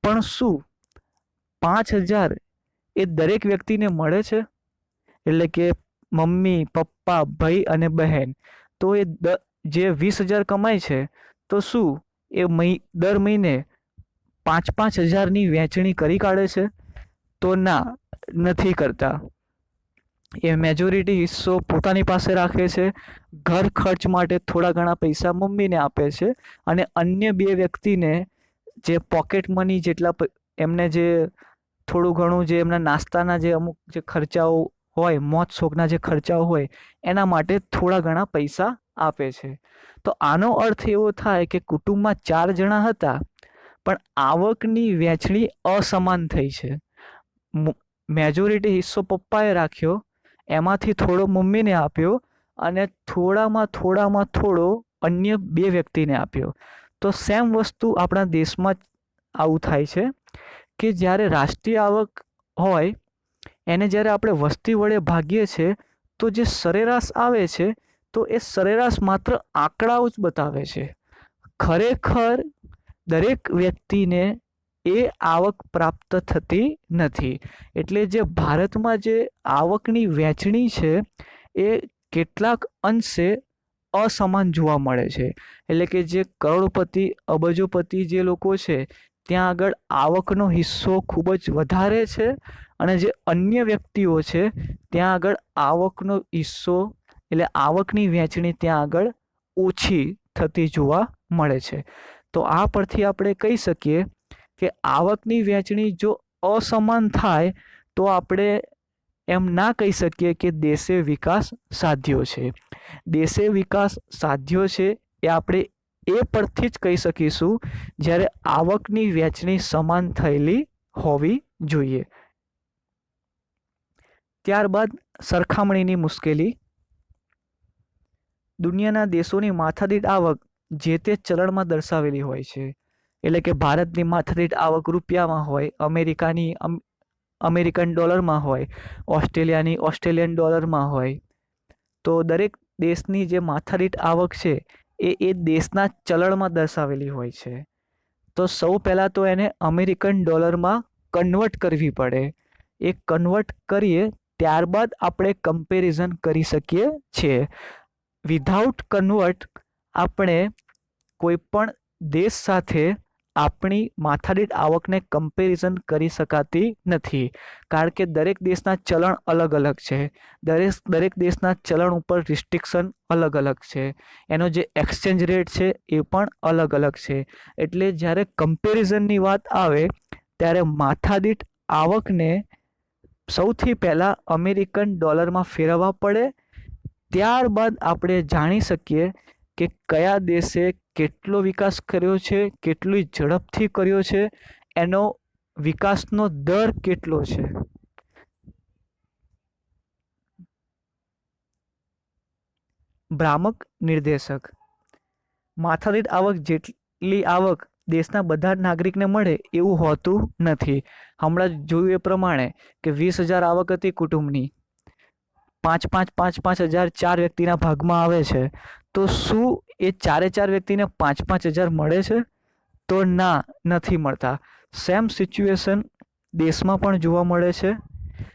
પણ શું 5,000 એ દરેક વ્યક્તિને મળે છે? એટલે કે મમ્મી, પપ્પા, ભાઈ અને બહેન, તો એ જે 20,000 કમાય છે તો શું એ દર મહિને 5,000ની વહેંચણી કરી કાઢે છે? તો ના, નથી કરતા. એ મેજોરિટી હિસ્સો પોતાની પાસે રાખે છે. ઘર ખર્ચ માટે થોડા ઘણા પૈસા મમ્મીને આપે છે અને અન્ય 2 વ્યક્તિને જે પોકેટ મની જેટલા એમને જે થોડું ઘણું જે એમના નાસ્તાના જે અમુક જે ખર્ચાઓ હોય, મોજ શોખના જે ખર્ચાઓ હોય, એના માટે થોડા ઘણા પૈસા આપે છે. તો આનો અર્થ એવો થાય કે કુટુંબમાં 4 જણા હતા, પણ આવકની વહેંચણી અસમાન થઈ છે. મેજોરિટી હિસ્સો પપ્પાએ રાખ્યો, એમાંથી થોડો મમ્મીને આપ્યો અને થોડામાં થોડો અન્ય 2 વ્યક્તિને આપ્યો. તો સેમ વસ્તુ આપણા દેશમાં આવું થાય છે કે જ્યારે રાષ્ટ્રીય આવક હોય એને જ્યારે આપણે વસ્તી વડે ભાગીએ છીએ તો જે સરેરાશ આવે છે તો એ સરેરાશ માત્ર આંકડાઓ જ બતાવે છે. ખરેખર દરેક વ્યક્તિને એ આવક પ્રાપ્ત થતી નથી. એટલે જે ભારતમાં જે આવકની વહેંચણી છે એ કેટલાક અંશે અસમાન જોવા મળે છે. એટલે કે જે કરોડપતિ, અબજોપતિ જે લોકો છે ત્યાં આગળ આવકનો હિસ્સો ખૂબ જ વધારે છે અને જે અન્ય વ્યક્તિઓ છે ત્યાં આગળ આવકનો હિસ્સો એટલે આવકની વહેંચણી ત્યાં આગળ ઓછી થતી જોવા મળે છે. તો આ પરથી આપણે કહી શકીએ કે આવકની વહેંચણી જો અસમાન થાય તો આપણે એમ ના કહી શકીએ કે દેશે વિકાસ સાધ્યો છે. દેશે વિકાસ સાધ્યો છે એ આપણે એ પરથી જ કહી શકીશું જ્યારે આવકની વહેંચણી સમાન થયેલી હોવી જોઈએ. ત્યારબાદ સરખામણીની મુશ્કેલી. દુનિયાના દેશોની માથાદીઠ આવક જે તે ચલણમાં દર્શાવેલી હોય છે. એટલે કે ભારતની માથાદીઠ આવક રૂપિયામાં હોય, અમેરિકાની અમેરિકન ડોલરમાં હોય, ઓસ્ટ્રેલિયાની ઓસ્ટ્રેલિયન ડોલરમાં હોય. તો દરેક દેશની જે માથાદીઠ આવક છે એ દેશના ચલણમાં દર્શાવેલી હોય છે. તો સૌ પહેલાં તો એને અમેરિકન ડોલરમાં કન્વર્ટ કરવી પડે. એ કન્વર્ટ કરીએ ત્યારબાદ આપણે કમ્પેરિઝન કરી શકીએ છીએ. વિધાઉટ કન્વર્ટ આપણે કોઈ પણ દેશ સાથે આપણી માથાદીઠ આવકને કમ્પેરિઝન કરી શકાતી નથી. કારણ કે દરેક દેશના ચલણ અલગ અલગ છે. દરેક દેશના ચલણ ઉપર રિસ્ટ્રિક્શન અલગ અલગ છે. એનો જે એક્સચેન્જ રેટ છે એ પણ અલગ અલગ છે. એટલે જ્યારે કમ્પેરિઝનની વાત આવે ત્યારે માથાદીઠ આવકને સૌથી પહેલાં અમેરિકન ડોલરમાં ફેરવવા પડે. ત્યારબાદ આપણે જાણી શકીએ કે કયા દેશે કેટલો વિકાસ કર્યો છે, કેટલી ઝડપથી કર્યો છે, એનો વિકાસનો દર કેટલો છે. ભ્રામક નિર્દેશક. માથાદીઠ આવક જેટલી આવક દેશના બધા નાગરિકને મળે એવું હોતું નથી. હમણાં જોયું એ પ્રમાણે કે 20,000 આવક હતી કુટુંબની, 5,000 4 વ્યક્તિના ભાગમાં આવે છે. તો શું એ 4 વ્યક્તિને 5,000 મળે છે? તો ના, નથી મળતા. સેમ સિચ્યુએશન દેશમાં પણ જોવા મળે છે.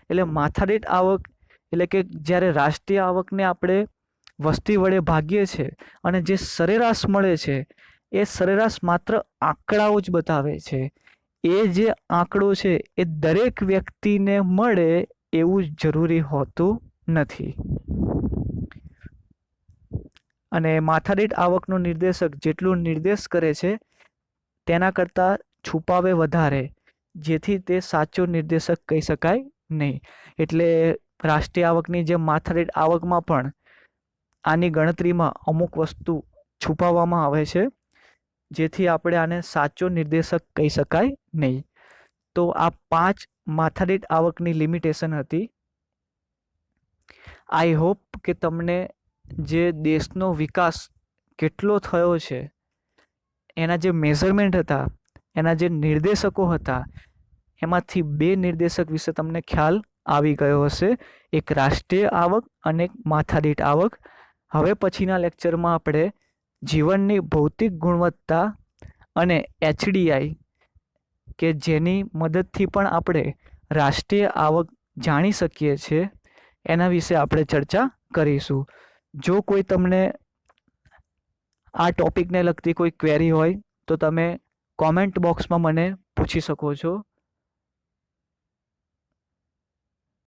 એટલે માથાદીઠ આવક એટલે કે જ્યારે રાષ્ટ્રીય આવકને આપણે વસ્તી વડે ભાગીએ છીએ અને જે સરેરાશ મળે છે એ સરેરાશ માત્ર આંકડાઓ જ બતાવે છે. એ જે આંકડો છે એ દરેક વ્યક્તિને મળે એવું જરૂરી હોતું નથી. અને માથાદીઠ આવકનો નિર્દેશક જેટલું નિર્દેશ કરે છે તેના કરતાં છુપાવે વધારે, જેથી તે સાચો નિર્દેશક કહી શકાય નહીં. એટલે રાષ્ટ્રીય આવકની જેમ માથાદીઠ આવકમાં પણ આની ગણતરીમાં અમુક વસ્તુ છુપાવવામાં આવે છે, જેથી આપણે આને સાચો નિર્દેશક કહી શકાય નહીં. તો આ 5 માથાદીઠ આવકની લિમિટેશન હતી. આઈ હોપ કે તમને જે દેશનો વિકાસ કેટલો થયો છે એના જે મેઝરમેન્ટ હતા, એના જે નિર્દેશકો હતા, એમાંથી 2 નિર્દેશક વિશે તમને ખ્યાલ આવી ગયો હશે, એક રાષ્ટ્રીય આવક અને એક માથાદીઠ આવક. હવે પછીના લેક્ચરમાં આપણે જીવનની ભૌતિક ગુણવત્તા અને HDI કે જેની મદદથી પણ આપણે રાષ્ટ્રીય આવક જાણી શકીએ છીએ એના વિશે આપણે ચર્ચા કરીશું. જો કોઈ તમને આ ટોપિકને લગતી કોઈ ક્વેરી હોય તો તમે કોમેન્ટ બોક્સમાં મને પૂછી શકો છો.